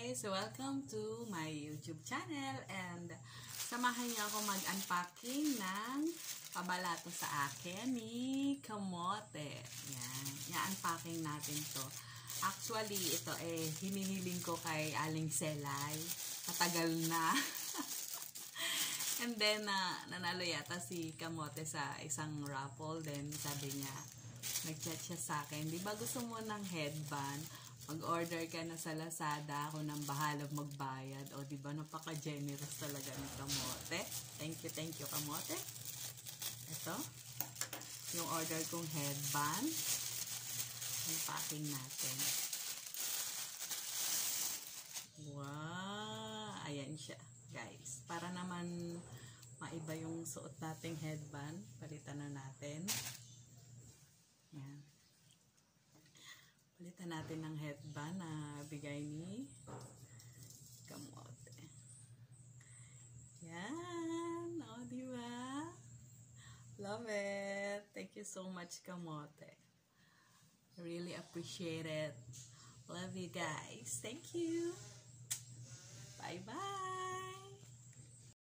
guys! Welcome to my YouTube channel and samahan niyo ako mag-unpacking ng pabalato sa akin ni Kamote. Yan. I-unpacking natin to. Actually, ito hinihiling ko kay Aling Selay. Matagal na. And then, nanalo yata si Kamote sa isang raffle. Then, sabi niya, nag-chat siya sa akin, di ba gusto mo ng headband? Mag-order ka na sa Lazada, ako nang bahala magbayad. O, di ba napaka-generous talaga ni Kamote? Thank you, Kamote. Ito, yung order kong headband. Unpacking natin. Wow! Ayan siya, guys. Para naman maiba yung suot nating headband, palitan na natin. Yan. Palitan natin ng headband na bigay ni Kamote. Yan. O, diba? Love it. Thank you so much, Kamote. Really appreciate it. Love you guys. Thank you. Bye-bye.